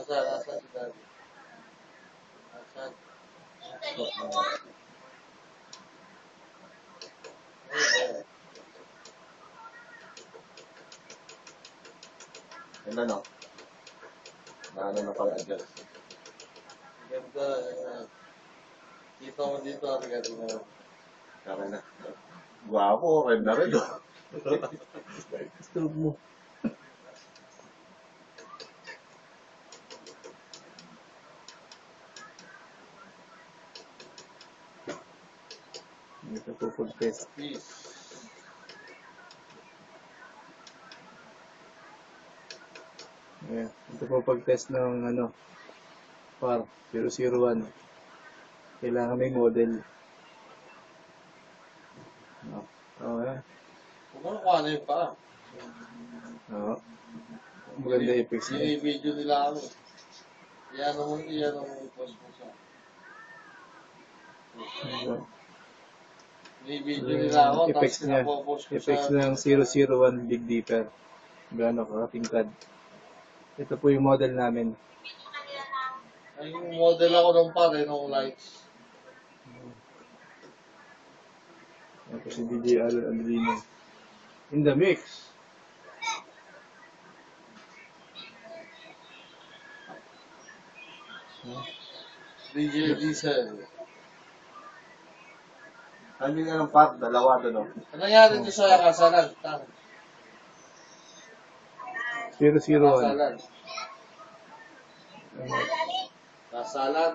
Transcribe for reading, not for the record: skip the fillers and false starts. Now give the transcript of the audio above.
Nasa si Daddy. Nasa. Ano no? Ano na pala adjust. Ganda. Kita mo dito, agad na. Kaya na. Guwapo, red na red. Stroke mo. Ito po pag-test. Peace. Ayan. Ito po pag-test ng PAR 001. Kailangan may model. Ayan. Kung ano yun pa. Oo. Maganda effects niya. Video nila kami. Iyan mo post mo sa. Video nila ako, Effects tapos niya. pinapopost ko Effects sa. ng 001 Big Dipper. Gano'n ka-tingkad. Ito po yung model namin. Ay, yung model ako ng pare, ng lights. Ito si DJ Alvino. In the mix. DJ Diesel. Sabi nga ng part, dalawa doon. No? Ano nangyari doon sa kasalan? 001. Kasalan. Kasalan.